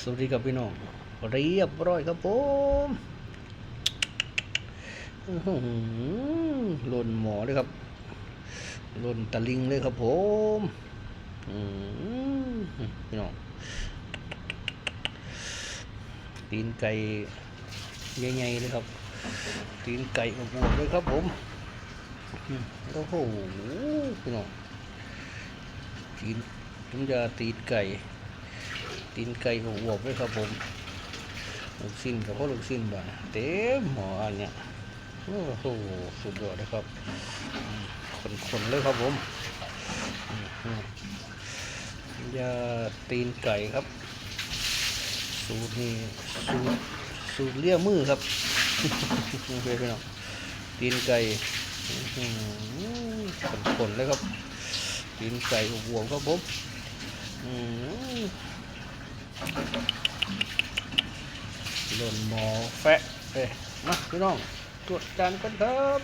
สวัสดีครับพี่น้องเรียบร้อยครับผมหล่นหมอเลยครับหล่นตะลิงเลยครับผมพี่น้องตีนไก่ใหญ่ๆเลยครับตีนไก่อบวบเลยครับผมโอ้โหพี่น้องตีนผมจะตีนไก่อบวบเลยครับผมลูกชิ้นกับพวกลูกชิ้นบ้านเต็มหมออันเนี้ยโอ้โหสุดยอดเลยครับคนเลยครับผมยาตีนไก่ครับสูตรนี้สูตรเลี่ยมือครับโอเคพี่น้องตีนไก่คนเลยครับตีนไก่อบวบครับผมหล่นหมอแฟะนะพี่น้องตรวจจานกันครับ